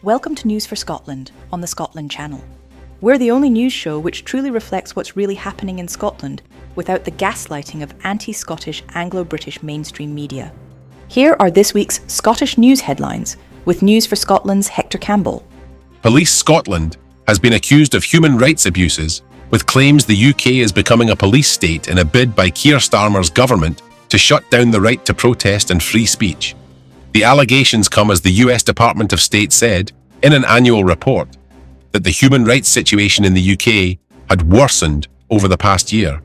Welcome to News for Scotland on the Scotland Channel. We're the only news show which truly reflects what's really happening in Scotland without the gaslighting of anti-Scottish Anglo-British mainstream media. Here are this week's Scottish news headlines with News for Scotland's Hector Campbell. Police Scotland has been accused of human rights abuses, with claims the UK is becoming a police state in a bid by Keir Starmer's government to shut down the right to protest and free speech. The allegations come as the US Department of State said, in an annual report, that the human rights situation in the UK had worsened over the past year.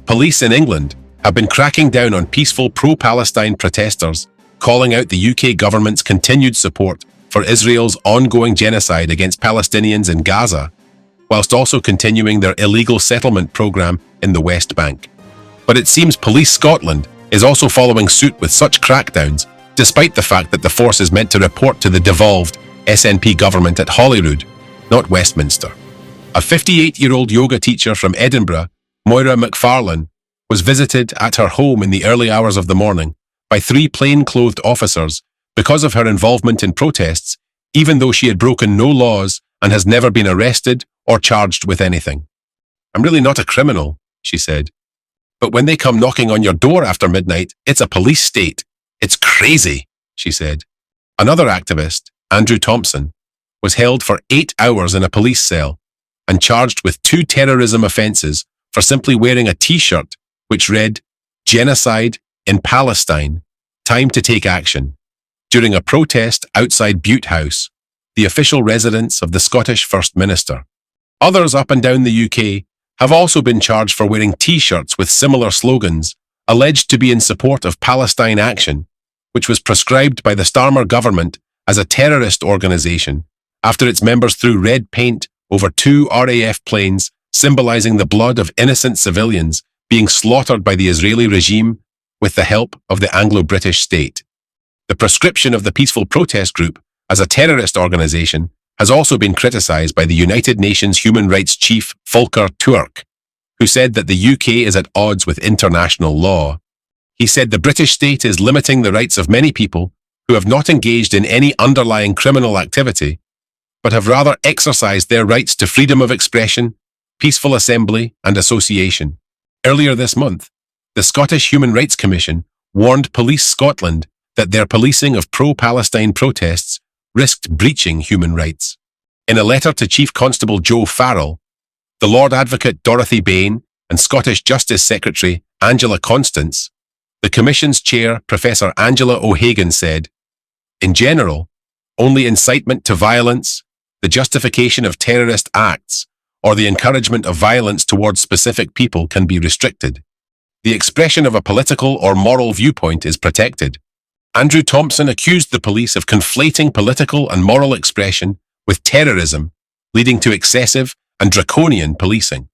Police in England have been cracking down on peaceful pro-Palestine protesters, calling out the UK government's continued support for Israel's ongoing genocide against Palestinians in Gaza, whilst also continuing their illegal settlement programme in the West Bank. But it seems Police Scotland is also following suit with such crackdowns, despite the fact that the force is meant to report to the devolved SNP government at Holyrood, not Westminster. A 58-year-old yoga teacher from Edinburgh, Moira Salmond, was visited at her home in the early hours of the morning by 3 plain-clothed officers because of her involvement in protests, even though she had broken no laws and has never been arrested or charged with anything. "I'm really not a criminal," she said. "But when they come knocking on your door after midnight, it's a police state. It's crazy," she said. Another activist, Andrew Thompson, was held for 8 hours in a police cell and charged with 2 terrorism offences for simply wearing a T-shirt which read, "Genocide in Palestine, time to take action," during a protest outside Bute House, the official residence of the Scottish First Minister. Others up and down the UK have also been charged for wearing T-shirts with similar slogans, alleged to be in support of Plasticine Action, which was proscribed by the Starmer government as a terrorist organisation after its members threw red paint over 2 RAF planes symbolising the blood of innocent civilians being slaughtered by the Israeli regime with the help of the Anglo-British state. The proscription of the peaceful protest group as a terrorist organisation has also been criticised by the United Nations Human Rights Chief Volker Turk, who said that the UK is at odds with international law. He said the British state is limiting the rights of many people who have not engaged in any underlying criminal activity, but have rather exercised their rights to freedom of expression, peaceful assembly and association. Earlier this month, the Scottish Human Rights Commission warned Police Scotland that their policing of pro-Palestine protests risked breaching human rights. In a letter to Chief Constable Joe Farrell, the Lord Advocate Dorothy Bain and Scottish Justice Secretary Angela Constance, the Commission's chair, Professor Angela O'Hagan, said, "In general, only incitement to violence, the justification of terrorist acts, or the encouragement of violence towards specific people can be restricted. The expression of a political or moral viewpoint is protected." Andrew Thompson accused the police of conflating political and moral expression with terrorism, leading to excessive and draconian policing.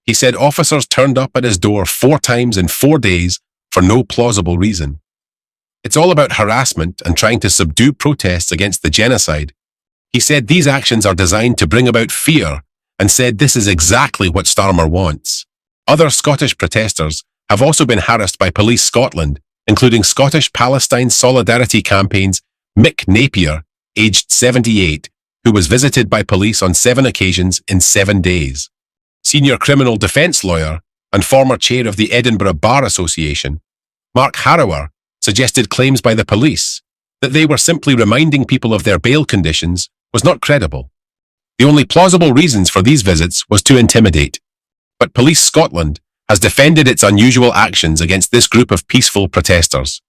He said officers turned up at his door 4 times in 4 days for no plausible reason. "It's all about harassment and trying to subdue protests against the genocide." He said these actions are designed to bring about fear and said this is exactly what Starmer wants. Other Scottish protesters have also been harassed by Police Scotland, including Scottish Palestine Solidarity Campaign's Mick Napier, aged 78, who was visited by police on 7 occasions in 7 days. Senior criminal defence lawyer and former chair of the Edinburgh Bar Association, Mark Harrower, suggested claims by the police that they were simply reminding people of their bail conditions was not credible. The only plausible reasons for these visits was to intimidate. But Police Scotland has defended its unusual actions against this group of peaceful protesters.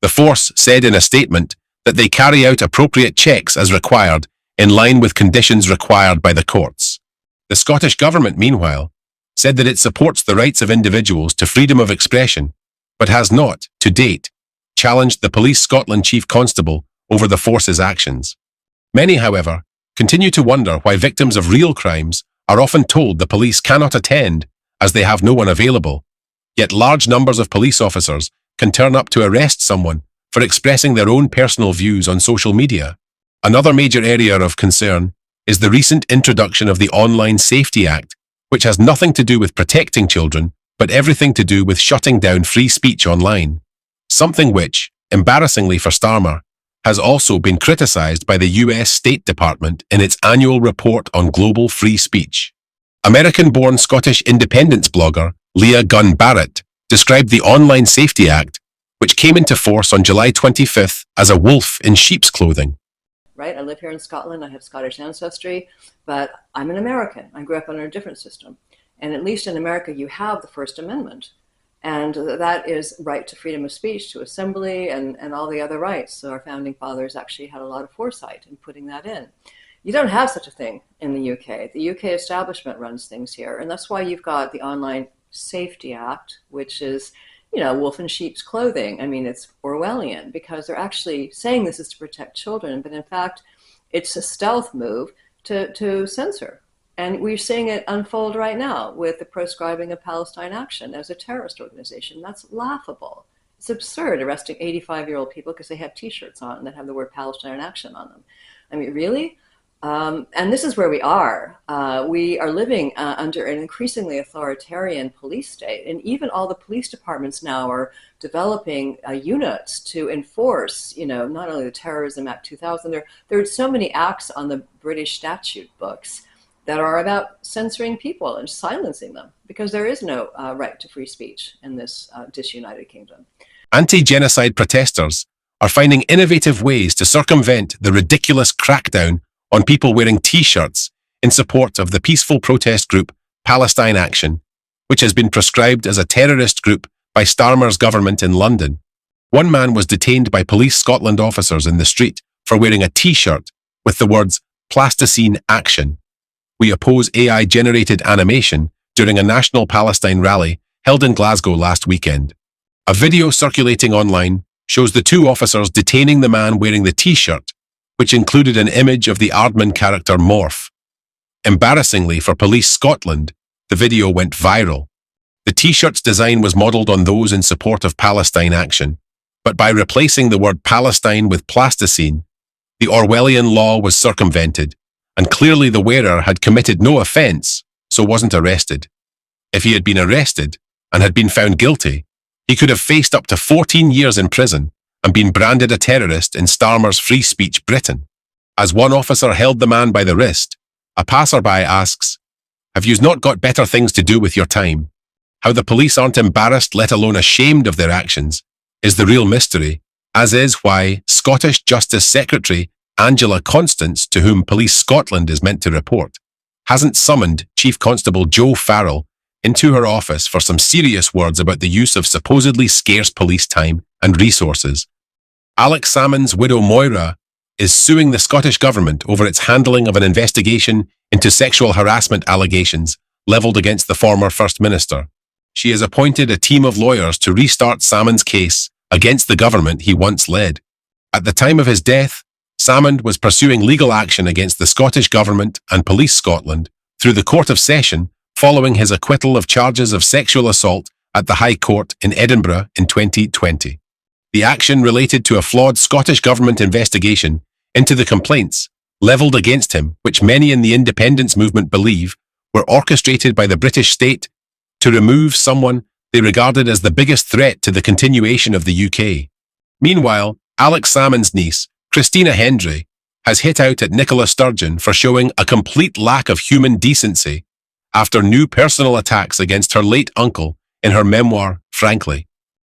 The force said in a statement that they carry out appropriate checks as required in line with conditions required by the courts. The Scottish Government, meanwhile, said that it supports the rights of individuals to freedom of expression, but has not, to date, challenged the Police Scotland Chief Constable over the force's actions. Many, however, continue to wonder why victims of real crimes are often told the police cannot attend as they have no one available, yet large numbers of police officers can turn up to arrest someone for expressing their own personal views on social media. Another major area of concern is the recent introduction of the Online Safety Act, which has nothing to do with protecting children, but everything to do with shutting down free speech online. Something which, embarrassingly for Starmer, has also been criticised by the US State Department in its annual report on global free speech. American-born Scottish independence blogger Leah Gunn Barrett described the Online Safety Act, which came into force on July 25th, as a wolf in sheep's clothing. Right, I live here in Scotland, I have Scottish ancestry, but I'm an American. I grew up under a different system. And at least in America, you have the First Amendment. And that is right to freedom of speech, to assembly, and all the other rights. So our founding fathers actually had a lot of foresight in putting that in. You don't have such a thing in the UK. The UK establishment runs things here. And that's why you've got the Online Safety Act, which is, you know, wolf in sheep's clothing. I mean, it's Orwellian because they're actually saying this is to protect children. But in fact, it's a stealth move to censor. And we're seeing it unfold right now with the proscribing of Plasticine Action as a terrorist organization. That's laughable. It's absurd arresting 85-year-old people because they have T-shirts on that have the word Plasticine Action on them. I mean, really? And this is where we are. We are living under an increasingly authoritarian police state. And even all the police departments now are developing units to enforce, you know, not only the Terrorism Act 2000, there are so many acts on the British statute books that are about censoring people and silencing them, because there is no right to free speech in this disunited kingdom. Anti-genocide protesters are finding innovative ways to circumvent the ridiculous crackdown on people wearing T-shirts in support of the peaceful protest group Plasticine Action, which has been proscribed as a terrorist group by Starmer's government in London. One man was detained by Police Scotland officers in the street for wearing a T-shirt with the words Plasticine Action. We oppose AI-generated animation during a national Palestine rally held in Glasgow last weekend. A video circulating online shows the two officers detaining the man wearing the T-shirt, which included an image of the Aardman character Morph. Embarrassingly for Police Scotland, the video went viral. The T-shirt's design was modelled on those in support of Plasticine Action, but by replacing the word Palestine with plasticine, the Orwellian law was circumvented, and clearly the wearer had committed no offence, so wasn't arrested. If he had been arrested and had been found guilty, he could have faced up to 14 years in prison and been branded a terrorist in Starmer's free speech Britain. As one officer held the man by the wrist, a passerby asks, "Have you not got better things to do with your time?" How the police aren't embarrassed, let alone ashamed of their actions, is the real mystery, as is why Scottish Justice Secretary Angela Constance, to whom Police Scotland is meant to report, hasn't summoned Chief Constable Joe Farrell into her office for some serious words about the use of supposedly scarce police time and resources. Alex Salmond's widow Moira is suing the Scottish Government over its handling of an investigation into sexual harassment allegations levelled against the former First Minister. She has appointed a team of lawyers to restart Salmond's case against the government he once led. At the time of his death, Salmond was pursuing legal action against the Scottish Government and Police Scotland through the Court of Session following his acquittal of charges of sexual assault at the High Court in Edinburgh in 2020. The action related to a flawed Scottish Government investigation into the complaints levelled against him, which many in the independence movement believe were orchestrated by the British state to remove someone they regarded as the biggest threat to the continuation of the UK. Meanwhile, Alex Salmond's niece, Christina Hendry, has hit out at Nicola Sturgeon for showing a complete lack of human decency after new personal attacks against her late uncle in her memoir, Frankly.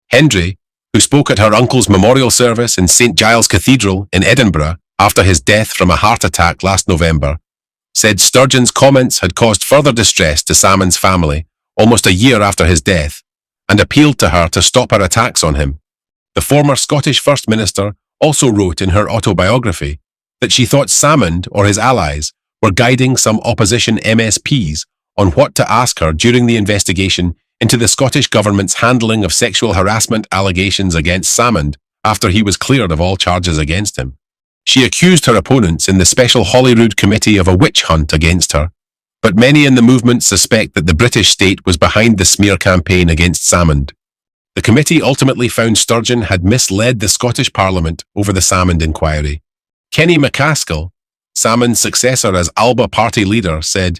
Hendry, who spoke at her uncle's memorial service in St Giles Cathedral in Edinburgh after his death from a heart attack last November, said Sturgeon's comments had caused further distress to Salmond's family almost a year after his death, and appealed to her to stop her attacks on him. The former Scottish First Minister also wrote in her autobiography that she thought Salmond or his allies were guiding some opposition MSPs on what to ask her during the investigation into the Scottish Government's handling of sexual harassment allegations against Salmond after he was cleared of all charges against him. She accused her opponents in the Special Holyrood Committee of a witch hunt against her, but many in the movement suspect that the British state was behind the smear campaign against Salmond. The committee ultimately found Sturgeon had misled the Scottish Parliament over the Salmond inquiry. Kenny McCaskill, Salmond's successor as Alba party leader, said,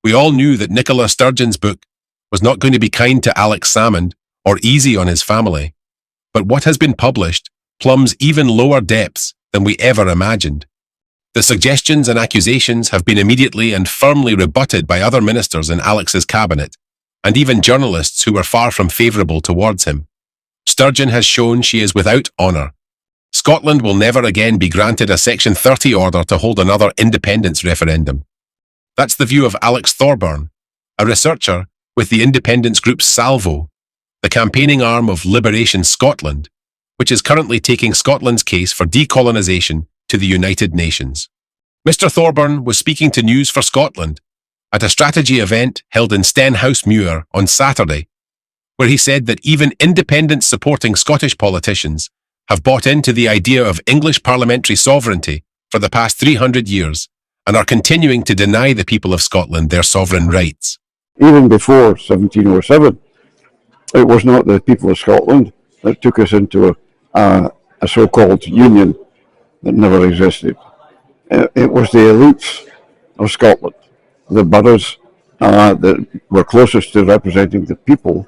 "We all knew that Nicola Sturgeon's book was not going to be kind to Alex Salmond or easy on his family. But what has been published plumbs even lower depths than we ever imagined. The suggestions and accusations have been immediately and firmly rebutted by other ministers in Alex's cabinet, and even journalists who were far from favourable towards him. Sturgeon has shown she is without honour. Scotland will never again be granted a Section 30 order to hold another independence referendum. That's the view of Alex Thorburn, a researcher with the independence group Salvo, the campaigning arm of Liberation Scotland, which is currently taking Scotland's case for decolonisation to the United Nations. Mr. Thorburn was speaking to News for Scotland at a strategy event held in Stenhouse Muir on Saturday, where he said that even independence-supporting Scottish politicians have bought into the idea of English parliamentary sovereignty for the past 300 years and are continuing to deny the people of Scotland their sovereign rights. Even before 1707, it was not the people of Scotland that took us into a so-called union that never existed. It was the elites of Scotland, the boroughs that were closest to representing the people,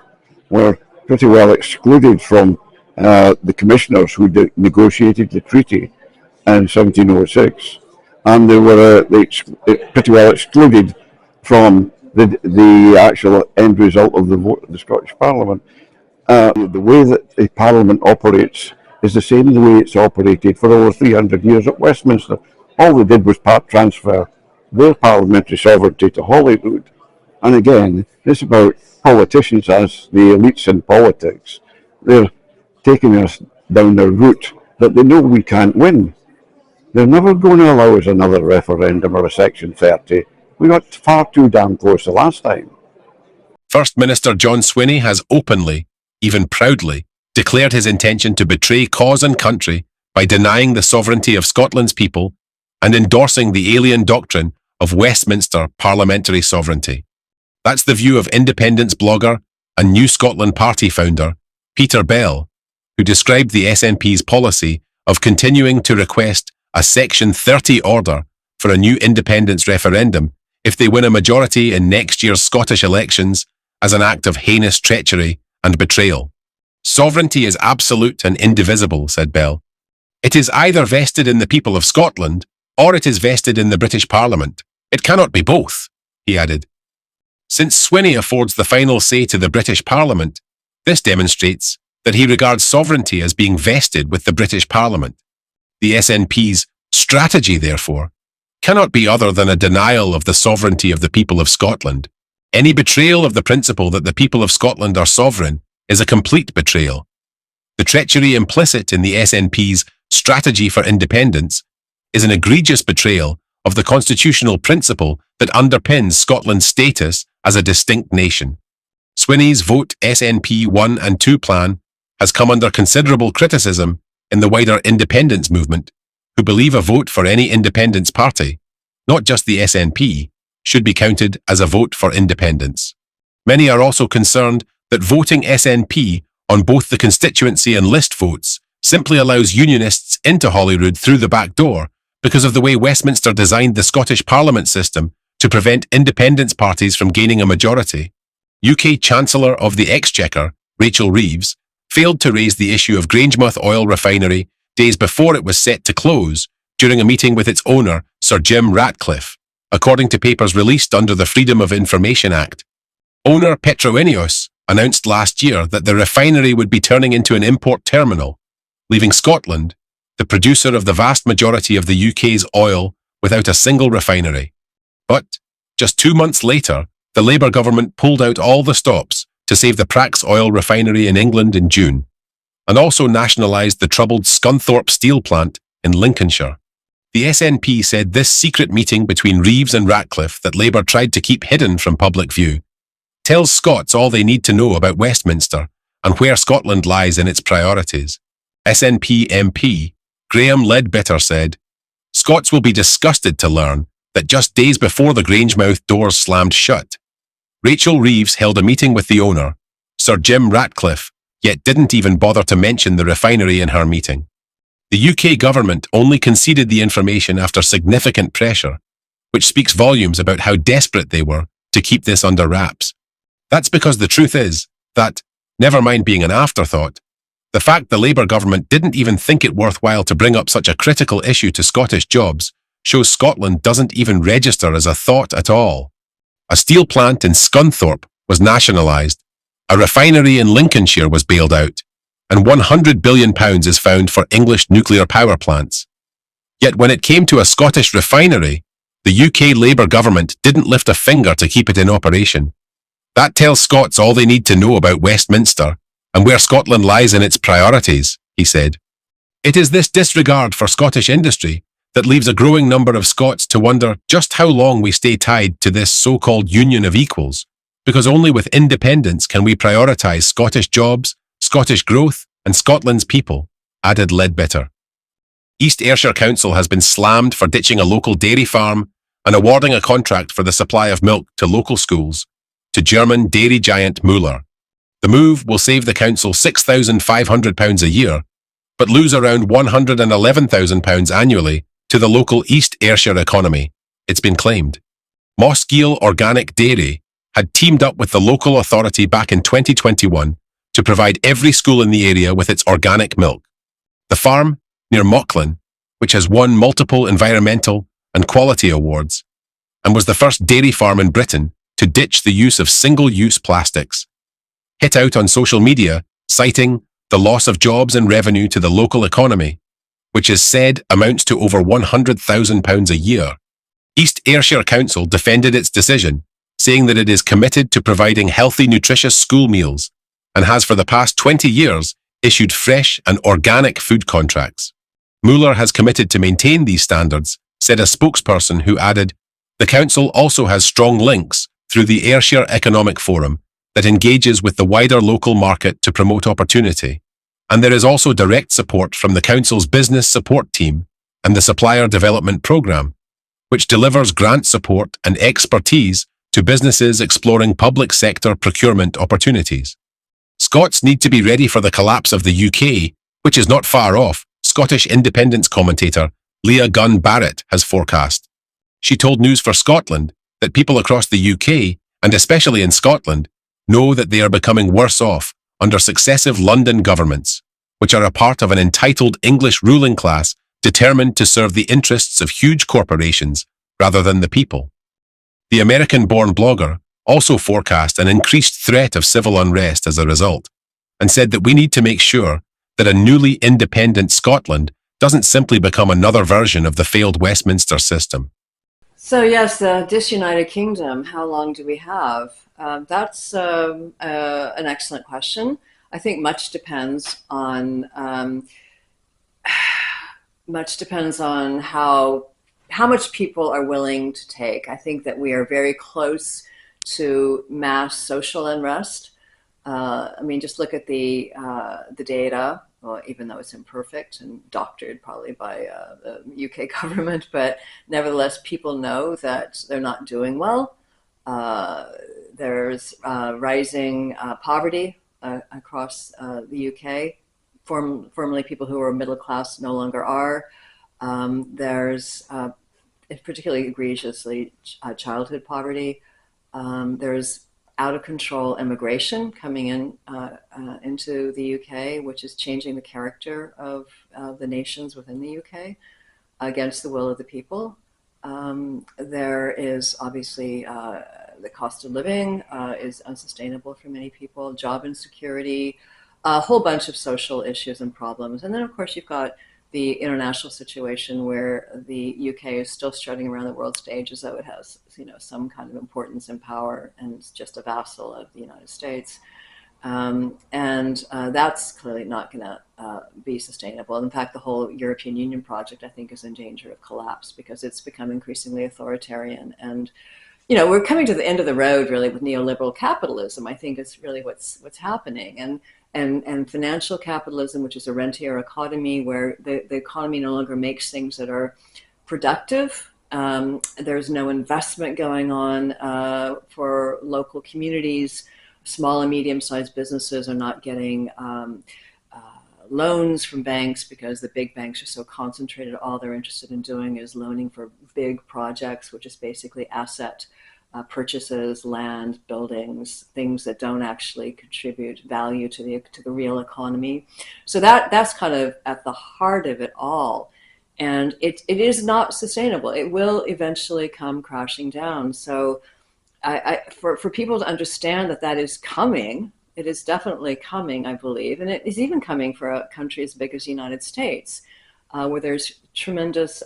were pretty well excluded from the commissioners who negotiated the treaty in 1706, and they were pretty well excluded from the actual end result of the vote of the Scottish Parliament. The way that the Parliament operates is the same the way it's operated for over 300 years at Westminster. All they did was part transfer their parliamentary sovereignty to Holyrood. And again, it's about politicians as the elites in politics. They're taking us down a route that they know we can't win. They're never going to allow us another referendum or a Section 30. We got far too damn close the last time. First Minister John Swinney has openly, even proudly, declared his intention to betray cause and country by denying the sovereignty of Scotland's people and endorsing the alien doctrine of Westminster parliamentary sovereignty. That's the view of independence blogger and New Scotland Party founder Peter Bell, who described the SNP's policy of continuing to request a Section 30 order for a new independence referendum if they win a majority in next year's Scottish elections as an act of heinous treachery and betrayal. Sovereignty is absolute and indivisible, said Bell. It is either vested in the people of Scotland or it is vested in the British Parliament. It cannot be both, he added. Since Swinney affords the final say to the British Parliament, this demonstrates that he regards sovereignty as being vested with the British Parliament. The SNP's strategy, therefore, cannot be other than a denial of the sovereignty of the people of Scotland. Any betrayal of the principle that the people of Scotland are sovereign is a complete betrayal. The treachery implicit in the SNP's strategy for independence is an egregious betrayal of the constitutional principle that underpins Scotland's status as a distinct nation. Swinney's Vote SNP 1 and 2 plan has come under considerable criticism in the wider independence movement, who believe a vote for any independence party, not just the SNP, should be counted as a vote for independence. Many are also concerned that voting SNP on both the constituency and list votes simply allows unionists into Holyrood through the back door because of the way Westminster designed the Scottish Parliament system to prevent independence parties from gaining a majority. UK Chancellor of the Exchequer, Rachel Reeves, failed to raise the issue of Grangemouth oil refinery days before it was set to close during a meeting with its owner, Sir Jim Ratcliffe, according to papers released under the Freedom of Information Act. Owner Petroineos announced last year that the refinery would be turning into an import terminal, leaving Scotland, the producer of the vast majority of the UK's oil, without a single refinery. But, just 2 months later, the Labour government pulled out all the stops to save the Prax oil refinery in England in June, and also nationalised the troubled Scunthorpe steel plant in Lincolnshire. The SNP said this secret meeting between Reeves and Ratcliffe that Labour tried to keep hidden from public view tells Scots all they need to know about Westminster and where Scotland lies in its priorities. SNP MP Graham Leadbitter said, "Scots will be disgusted to learn that just days before the Grangemouth doors slammed shut, Rachel Reeves held a meeting with the owner, Sir Jim Ratcliffe, yet didn't even bother to mention the refinery in her meeting. The UK government only conceded the information after significant pressure, which speaks volumes about how desperate they were to keep this under wraps. That's because the truth is that, never mind being an afterthought, The fact the Labour government didn't even think it worthwhile to bring up such a critical issue to Scottish jobs shows Scotland doesn't even register as a thought at all. A steel plant in Scunthorpe was nationalised, a refinery in Lincolnshire was bailed out, and £100 billion is found for English nuclear power plants. Yet when it came to a Scottish refinery, the UK Labour government didn't lift a finger to keep it in operation. That tells Scots all they need to know about Westminster and where Scotland lies in its priorities, he said. It is this disregard for Scottish industry that leaves a growing number of Scots to wonder just how long we stay tied to this so-called union of equals, because only with independence can we prioritise Scottish jobs, Scottish growth and Scotland's people, added Leadbitter. East Ayrshire Council has been slammed for ditching a local dairy farm and awarding a contract for the supply of milk to local schools to German dairy giant Müller. The move will save the council £6,500 a year, but lose around £111,000 annually to the local East Ayrshire economy, it's been claimed. Mossgiel Organic Dairy had teamed up with the local authority back in 2021 to provide every school in the area with its organic milk. The farm, near Mauchline, which has won multiple environmental and quality awards, and was the first dairy farm in Britain to ditch the use of single-use plastics, hit out on social media, citing the loss of jobs and revenue to the local economy, which is said amounts to over £100,000 a year. East Ayrshire Council defended its decision, saying that it is committed to providing healthy, nutritious school meals and has for the past 20 years issued fresh and organic food contracts. Müller has committed to maintain these standards, said a spokesperson who added, the council also has strong links through the Ayrshire Economic Forum that engages with the wider local market to promote opportunity, and there is also direct support from the council's business support team and the supplier development programme, which delivers grant support and expertise to businesses exploring public sector procurement opportunities. Scots need to be ready for the collapse of the UK, which is not far off, Scottish independence commentator Leah Gunn Barrett has forecast. She told News4Scotland that people across the UK, and especially in Scotland, know that they are becoming worse off under successive London governments, which are a part of an entitled English ruling class determined to serve the interests of huge corporations rather than the people. The American-born blogger also forecast an increased threat of civil unrest as a result, and said that we need to make sure that a newly independent Scotland doesn't simply become another version of the failed Westminster system. So yes, the disunited kingdom, how long do we have? That's an excellent question. I think much depends on how much people are willing to take. I think that we are very close to mass social unrest. I mean, just look at the data. Well, even though it's imperfect and doctored probably by the UK government, but nevertheless, people know that they're not doing well. There's rising poverty across the UK. Formerly, people who were middle class no longer are. There's particularly egregiously childhood poverty. There's out of control immigration coming in into the UK, which is changing the character of the nations within the UK against the will of the people. There is obviously the cost of living is unsustainable for many people, job insecurity, a whole bunch of social issues and problems. And then of course you've got the international situation where the UK is still strutting around the world stage as though it has, you know, some kind of importance and power and it's just a vassal of the United States. That's clearly not going to be sustainable. In fact, the whole European Union project, I think, is in danger of collapse because it's become increasingly authoritarian. And, you know, we're coming to the end of the road, really, with neoliberal capitalism. I think is really what's happening. And financial capitalism, which is a rentier economy where the economy no longer makes things that are productive. There's no investment going on for local communities. Small and medium-sized businesses are not getting loans from banks because the big banks are so concentrated. All they're interested in doing is loaning for big projects, which is basically asset purchases, land, buildings, things that don't actually contribute value to the real economy. So that's kind of at the heart of it all. And it is not sustainable. It will eventually come crashing down. So for people to understand that is coming, it is definitely coming, I believe. And it is even coming for a country as big as the United States, where there's tremendous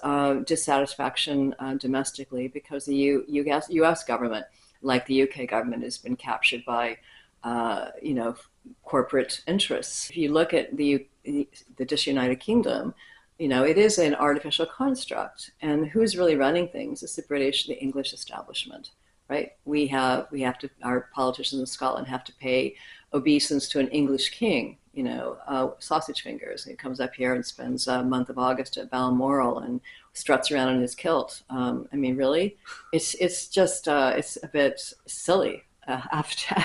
dissatisfaction domestically because the U.S. government, like the UK government, has been captured by, corporate interests. If you look at the disunited kingdom, it is an artificial construct. And who's really running things? It's the British, the English establishment, right? Our politicians in Scotland have to pay obeisance to an English king, sausage fingers. He comes up here and spends a month of August at Balmoral and struts around in his kilt. Really, it's just it's a bit silly,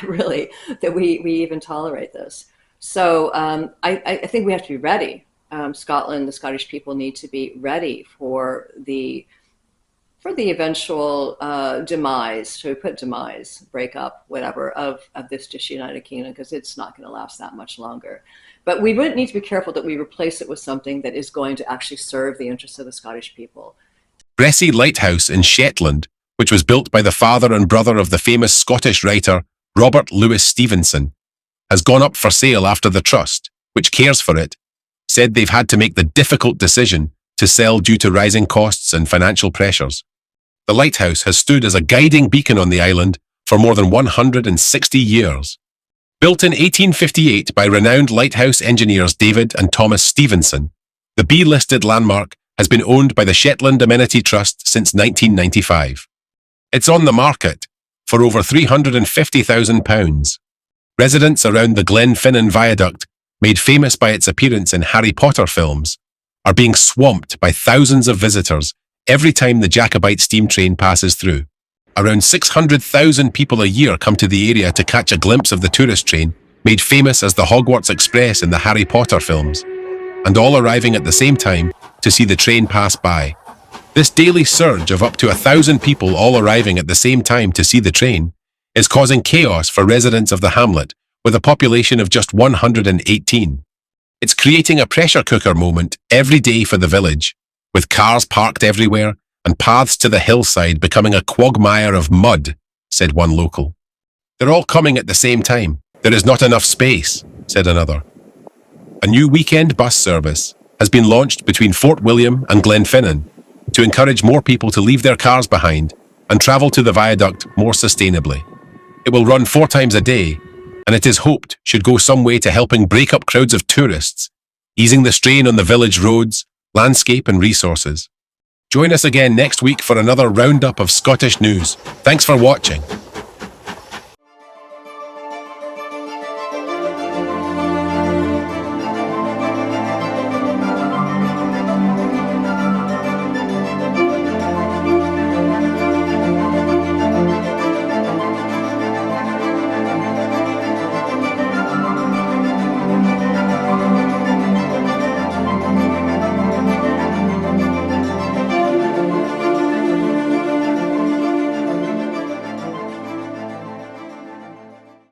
really, that we even tolerate this. So I think we have to be ready. Scotland, the Scottish people need to be ready for the eventual breakup, whatever, of this disunited kingdom, because it's not going to last that much longer. But we would need to be careful that we replace it with something that is going to actually serve the interests of the Scottish people. Bressay Lighthouse in Shetland, which was built by the father and brother of the famous Scottish writer Robert Louis Stevenson, has gone up for sale after the trust, which cares for it, said they've had to make the difficult decision to sell due to rising costs and financial pressures. The lighthouse has stood as a guiding beacon on the island for more than 160 years. Built in 1858 by renowned lighthouse engineers David and Thomas Stevenson, the B-listed landmark has been owned by the Shetland Amenity Trust since 1995. It's on the market for over £350,000. Residents around the Glenfinnan Viaduct, made famous by its appearance in Harry Potter films, are being swamped by thousands of visitors every time the Jacobite steam train passes through. Around 600,000 people a year come to the area to catch a glimpse of the tourist train, made famous as the Hogwarts Express in the Harry Potter films, and all arriving at the same time to see the train pass by. This daily surge of up to 1,000 people all arriving at the same time to see the train is causing chaos for residents of the hamlet, with a population of just 118. It's creating a pressure cooker moment every day for the village, with cars parked everywhere and paths to the hillside becoming a quagmire of mud, said one local. They're all coming at the same time. There is not enough space, said another. A new weekend bus service has been launched between Fort William and Glenfinnan to encourage more people to leave their cars behind and travel to the viaduct more sustainably. It will run 4 times a day, and it is hoped should go some way to helping break up crowds of tourists, easing the strain on the village roads, landscape and resources. Join us again next week for another roundup of Scottish news. Thanks for watching.